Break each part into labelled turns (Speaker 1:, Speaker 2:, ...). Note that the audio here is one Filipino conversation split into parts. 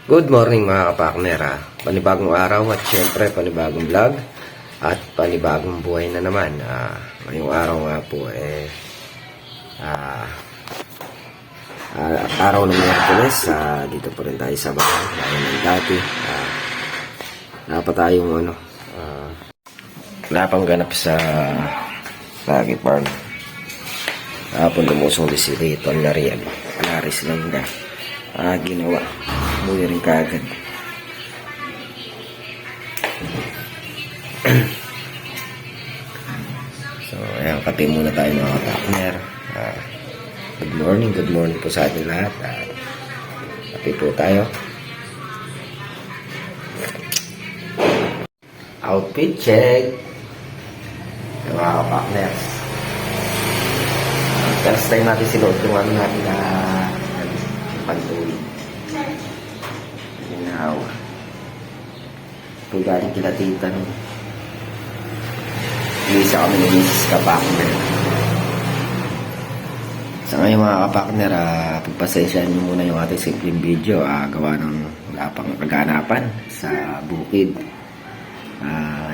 Speaker 1: Good morning mga kapakner. Panibagong araw at syempre panibagong vlog at panibagong buhay na naman. Ngayong araw nga po araw ng Miyerkules. Dito po rin tayo sa bahay. Gaya ng dati. Wala pa tayong wala pang ganap sa Lagi Farm. Hapon lumusong si Rito na Riel. Alaris lang na. Ginawa. Umuwi rin kaagad. So, ayan, kape muna tayo mga kapakner. Good morning po sa atin lahat. Kape po tayo. Outfit check. Mga kapakner. First time natin sinuot yung natin na pantuloy. Ito galing kila tita no. Isa kami ng Mrs. Kapakner. Sa ngayon mga kapakner, pagpasensyahan nyo muna yung ating simpleng video. Gawa ng wala pang kaganapan sa bukid.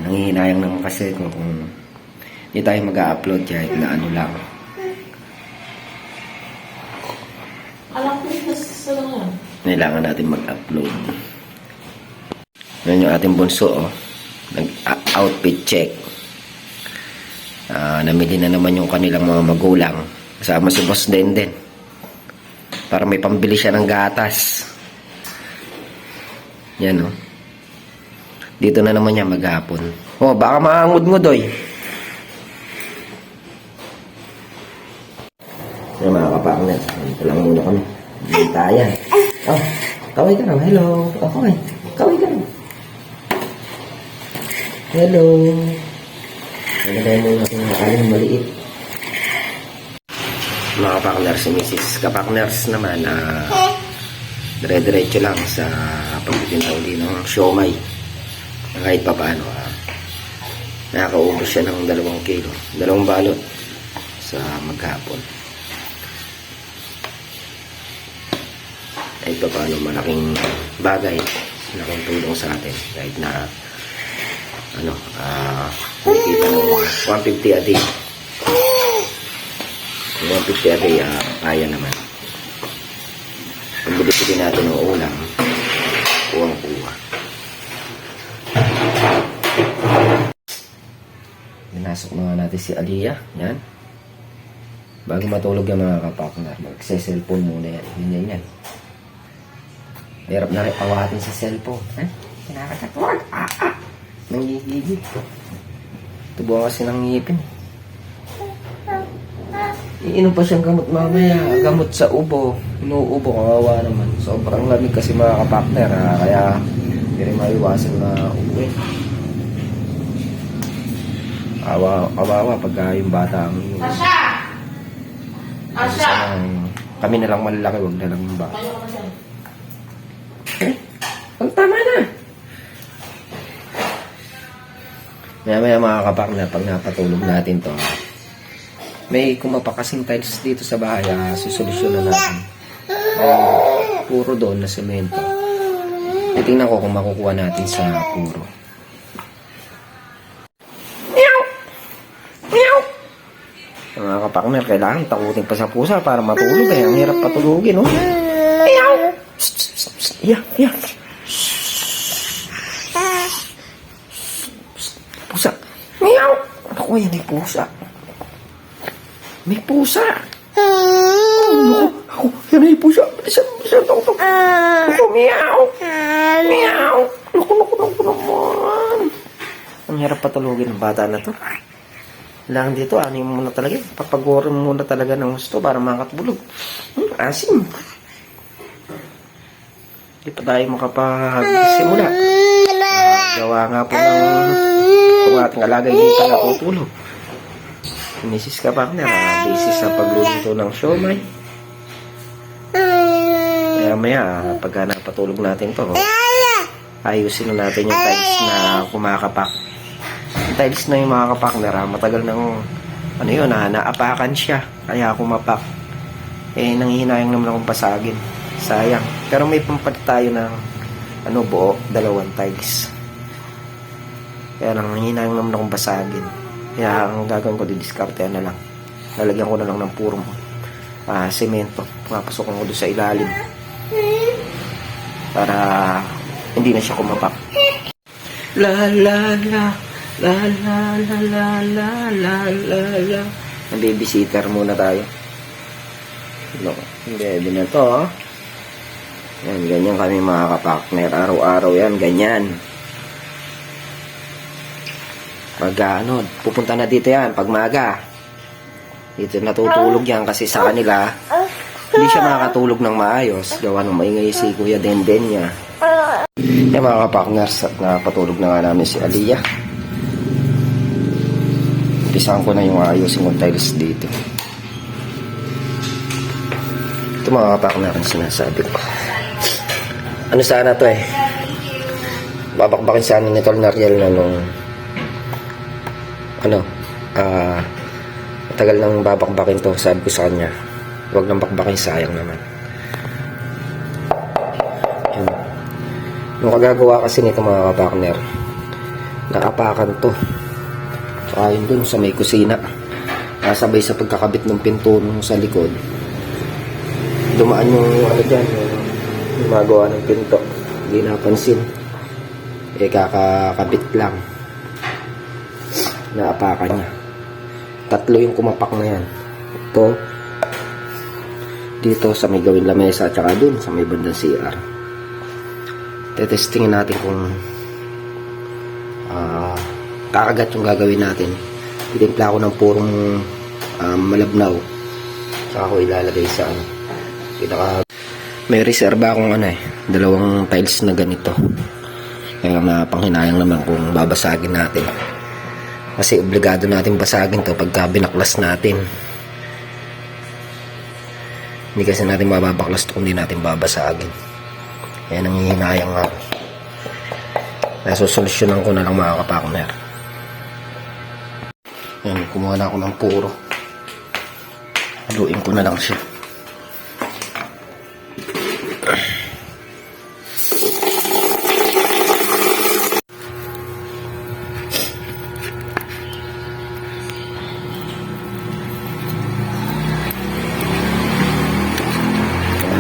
Speaker 1: Nangihinayang naman kasi kung hindi tayo mag-upload kahit na ano lang.
Speaker 2: Alam ko sa lang.
Speaker 1: Kailangan natin mag-upload. Yan yung ating bunso, nag-outfit check. Namili na naman yung kanilang mga magulang. Kasama si Boss Denden. Para may pambili siya ng gatas. Yan, oh. Dito na naman niya maghapon. Baka maangod-ngodoy. Yan mga kapakner. Dito lang muna kami. Bintayan. Kaway ka na. Hello. Okay. Kaway ka na. Hello. Nagagay mo natin ng kaling maliit. Mga kapakners, si Mrs. Kapakners naman, dire-diretso lang sa pagtitindaw din ng siomay. Kahit pa paano, nakakaubos siya ng 2 kilo. 2 balot sa maghapon. Kahit pa paano, malaking bagay. Malaking tulong sa atin. Kahit na nakikita ng 150 a day. 150 a day, kaya naman. Kung bili natin ng ulam, kuwang-kuwa. Pinasok na natin si Aliyah. Yan. Bago matulog yung mga kapaknar, magse-cellphone muna yan. Yan. Hirap na rin awatin sa cellphone. Kinakatatuwag. Nangigigil. Tubuhan kasi ng ngipin. Iinom pa siyang gamot mamaya. Gamot sa ubo. Inuubo, kawawa naman. Sobrang lamig kasi mga kapakner. Kaya hindi rin maiwasan na uwi. Kawawa pagka yung bata ang inom. Asha! Kami na lang malalaki. Huwag na lang yung bata. Tama na! Maya mga kapakner, pag napatulog natin to, may kumapakasing tiles dito sa bahay, susolusyonan natin. Puro doon na semento. Tingnan ko kung makukuha natin sa puro. Meow! Meow! Mga kapakner, kailangan takutin pa sa pusa para matulog. Ang hirap patulugin, no? Meow! Yeah. Pusa. Meow! Ako, yan ay pusa. May pusa. Ako, yan ay pusa. Bilisan. Ako, meow. Meow. Naku naman. Ang hirap patulugin ng bata na to. Kailangan dito, anin mo muna talaga. Papagorin mo muna talaga ng gusto para makatulog. Asim. Hindi pa tayo makapagsimula. Gawa nga po ng kung ating alagay dito na tutulog. Mrs. Kapakner, basis sa pagluluto ng siomay. Maya, pagka napatulog natin to, ayusin na natin yung tiles na kumakapak. Yung tiles na yung mga kapakner, matagal nang naapakan siya. Kaya kumapak. Nanghihinayang naman akong pasagin. Sayang. Pero may pampalit tayo ng ano, buo, 2 tiles. Kaya lang, hinahang naman akong basagin. Kaya ang gagawin ko, didiskarte na lang. Lalagyan ko na lang ng purong semento. Papasok ko doon sa ilalim. Para hindi na siya kumapak. La la la la la la la la la la la. Babysitter muna tayo. No, hindi na to. Oh. Yan, ganyan kami mga kapakner. Araw-araw yan, ganyan. Pag pupunta na dito yan, pag maaga. Dito natutulog yan kasi sa kanila, hindi siya makakatulog ng maayos. Gawa ng maingay si Kuya Denden niya. Yan mga kapakners, at napatulog na nga namin si Aliyah. Umpisahan ko na yung ayusin kong tiles dito. Ito mga kapakner ang sinasabi ko. Ano sana to eh? Babakbakin sana ni Tol Nariel na nung matagal nang babakbakin to. Sabi ko sa kanya, huwag nang bakbakin, sayang naman. Yun. Nung kagagawa kasi nito mga kapakner, naapakan to. Tsaka yun dun sa may kusina, nasabay sa pagkakabit ng pinto nung sa likod, dumaan yung dyan, yung magawa ng pinto. Hindi napansin, kakakabit lang, naapakan niya. 3 yung kumapak na yan. Ito, dito sa may gawin lamesa, at saka dun sa may bandang CR. Tetestingin natin kung kakagat yung gagawin natin. Itimpla ko ng purong malabnaw, saka ko ilalagay sa may reserva akong 2 tiles na ganito. Kaya panghinayang naman kung babasagin natin, kasi obligado natin basagin to pagka binaklas natin. Hindi kasi natin mababaklas to kung hindi natin babasagin. Kaya nanghihinayang ako. Nasusolusyonan ko na lang mga kapakner. Yan, kumuha na ako ng puro. Haluin ko na lang siya.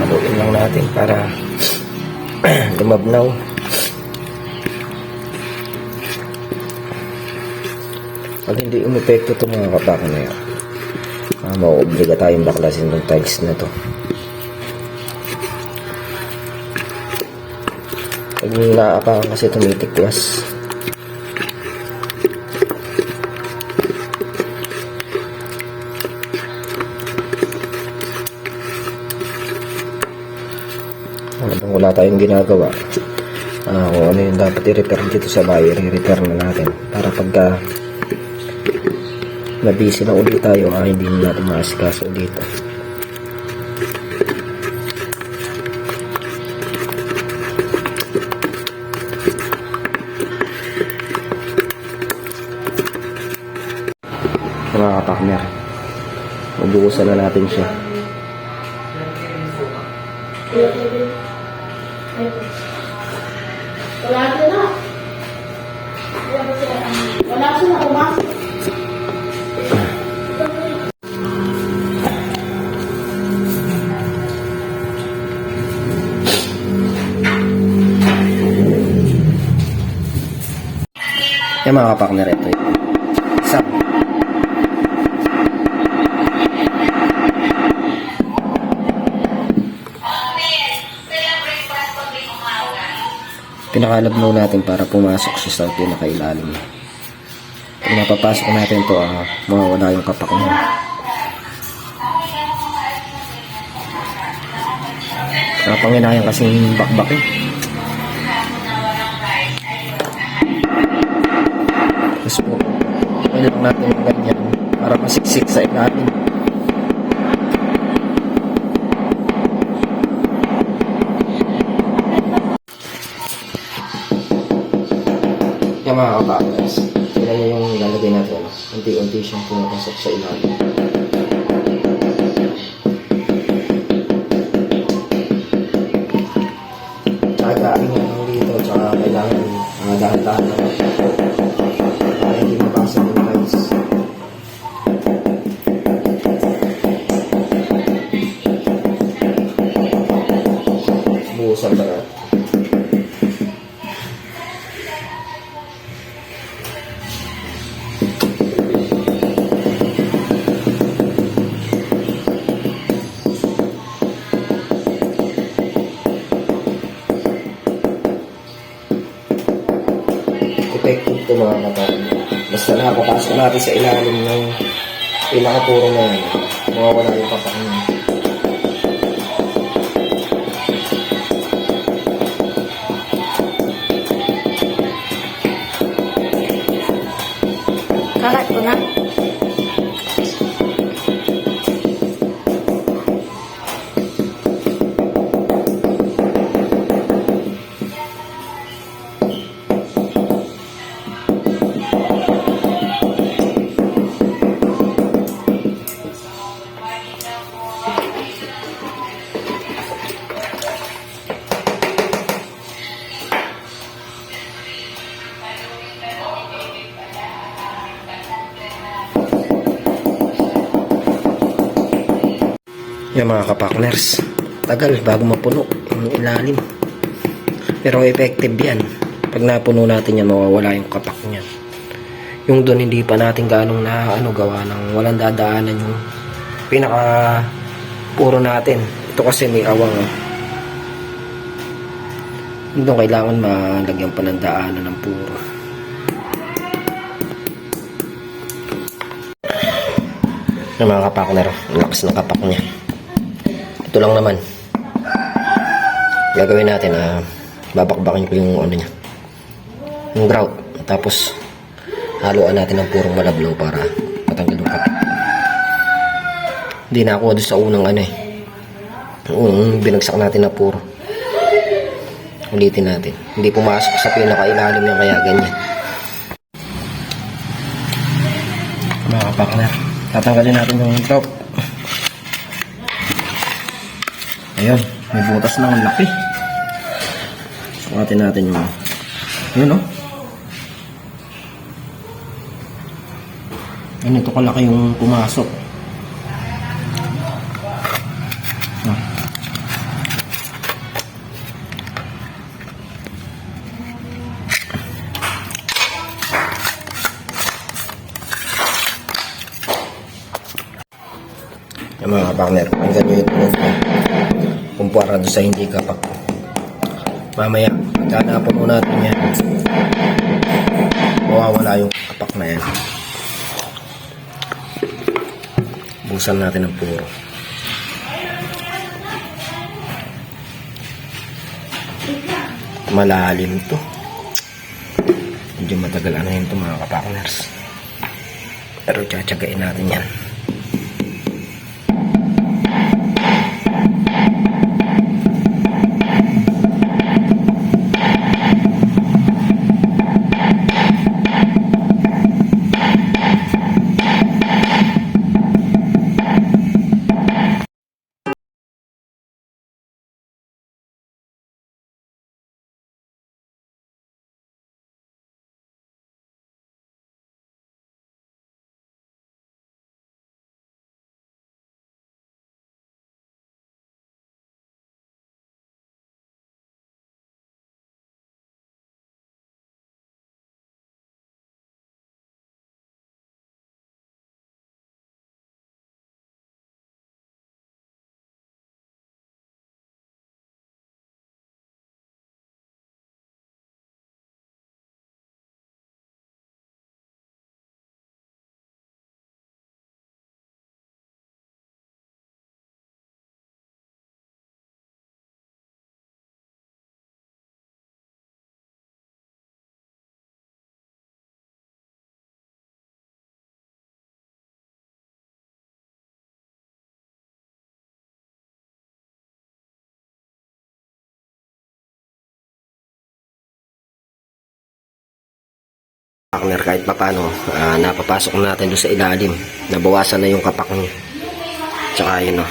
Speaker 1: Haluin lang natin para lumabnaw. Pag hindi umepekto ito mga kapakner, mauobliga tayong baklasin ng tiles na to. Pag naapakan kasi tumitikwas. Wala tayong ginagawa, kung ano yung dapat i-repair dito sa bahay, i-repair na natin para pagka na-busy na ulit tayo, hindi na natin maasikaso dito. Mga kapakner, mabukusan na natin siya.
Speaker 2: Wala sila. Wala sila pumasok.
Speaker 1: Yan mga kapakner, ito yun. Isa. Pinakalabnaw natin para pumasok siya sa pinakailalim. Pag napapasok natin ito, mawawala yung kapak niya. Napanginayan kasing bakbak eh. Tapos po, pwede lang natin yung ganyan para masiksik sa ilalim. Yung mga kapakers, ilan yung ilalagay natin, unti-unti siyang pumapasok sa ilalim. Tsagain yan ng liit. buhusan pa natin. Effective ito mga kapatid. Basta nakapapasok natin sa ilalim ng pinakapuro na yan, mawawala yung kapak niya.
Speaker 3: Kakat ko na.
Speaker 1: Yung mga kapakners, tagal bago mapuno yung ilalim. Pero effective yan. Pag napuno natin yan, mawawala yung kapak niya. Yung doon hindi pa natin ganong gawa ng walang dadaanan yung pinaka puro natin. Ito kasi may awang. Doon kailangan malagyan pa ng daanan ng puro. Yung mga kapakner, lakas ng kapak niya. Ito lang naman. Gagawin natin babakbakin ko yung ano niya. Yung grout. Tapos haluan natin ng purong malablaw para matanggal yung kapak. Hindi na ako doon sa unang binagsak natin na puro. Ulitin natin. Hindi pumasok sa pinakailalim yung kaya ganyan. Mga kapakner, tatanggalin natin yung grout. Ayan, may butas na ang laki. Sukatin natin yung yun Yan, ito kalaki yung pumasok. Yung mga kapakner, hanggang nyo yung tunog ko kumpara doon sa hindi kapak. Mamaya, pagkanapuno natin yan, mawawala yung kapak na yan. Busan natin ng puro. Malalim to. Medyo matagal yun to mga kapakners. Pero tsatsagain natin yan. Partner, kahit papano napapasok natin doon sa ilalim, nabawasan na yung kapak niya. Tsaka yun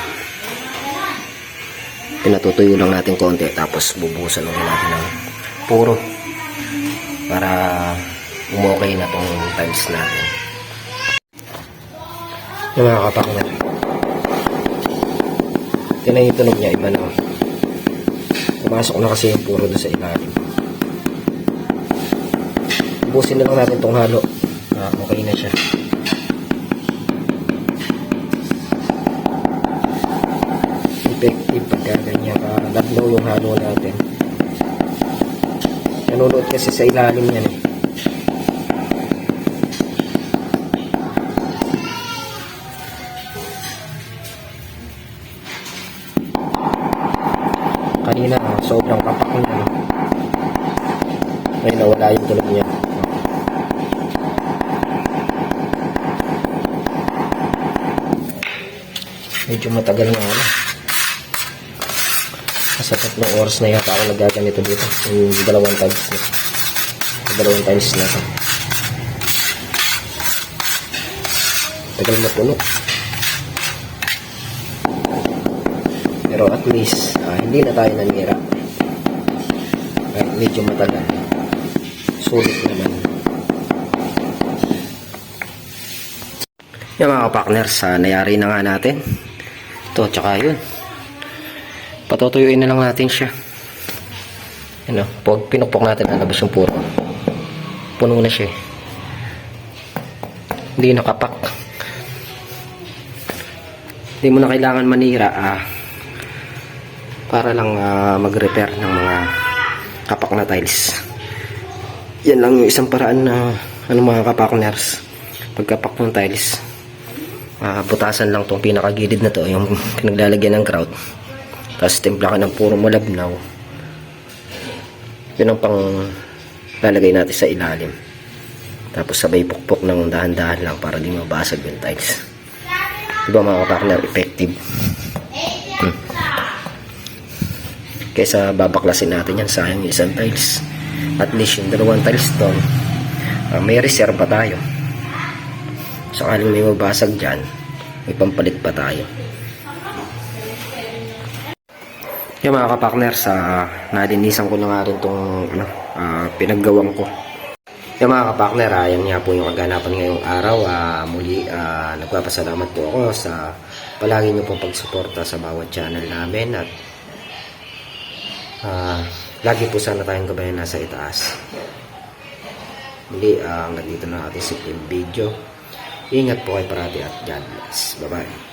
Speaker 1: pinatutuyo lang natin konti, tapos bubuhusan ulit natin ng puro para umokay na tong tiles natin. Yung mga kapakner, tinay tunog niya iba na. Pumasok na kasi yung puro doon sa ilalim. Ubusin na lang natin itong halo. Okay na siya. Effective pagka ganyan kalablaw yung halo natin. Nanunod kasi sa ilalim yan eh. Kanina sobrang kapak niya. Ngayon nawala yung tulog niya. Medyo matagal na ano. Sa 3 oras na yata ako nagaganito dito. Yung 2 times na. 2 times na ito. Tagal mapuno. Pero at least, hindi na tayo nanira. Kahit medyo matagal. Sulit naman. Yung mga partners, nayari na nga natin. Ito, tsaka yun. Patutuyuin na lang natin siya. Ano, pag pinukpok natin, lalabas yung puro. Puno na siya. Hindi nakapak. Hindi mo na kailangan manira, para lang mag-repair ng mga kapak na tiles. Yan lang yung isang paraan na mga kapakners. Pagkapak ng tiles, butasan lang tong pinakagilid na to, yung pinaglalagyan ng grout. Tapos timpla ka ng puro malabnaw. Yun ang pang lalagay natin sa ilalim. Tapos sabay pukpok ng dahan-dahan lang para di mabasag yung tiles. Diba mga kapakner, effective. Kaysa babaklasin natin yan, sayang yung isang tiles. At least yung 2 tiles to, may reserve pa tayo. Sakaling may mabasag dyan, may pampalit pa tayo. Yung mga kapakners, nalinisan ko na nga rin itong pinaggawang ko. Yung mga kapakner, yan nga po yung kaganapan ngayong araw. Muli, nagpapasalamat po ako sa palagi nyo pong pagsuporta sa bawat channel namin. At lagi po sana tayong gabayan nasa itaas. Muli, hanggang dito na ating simpleng video. Ingat po kayo parati at God bless. Bye-bye.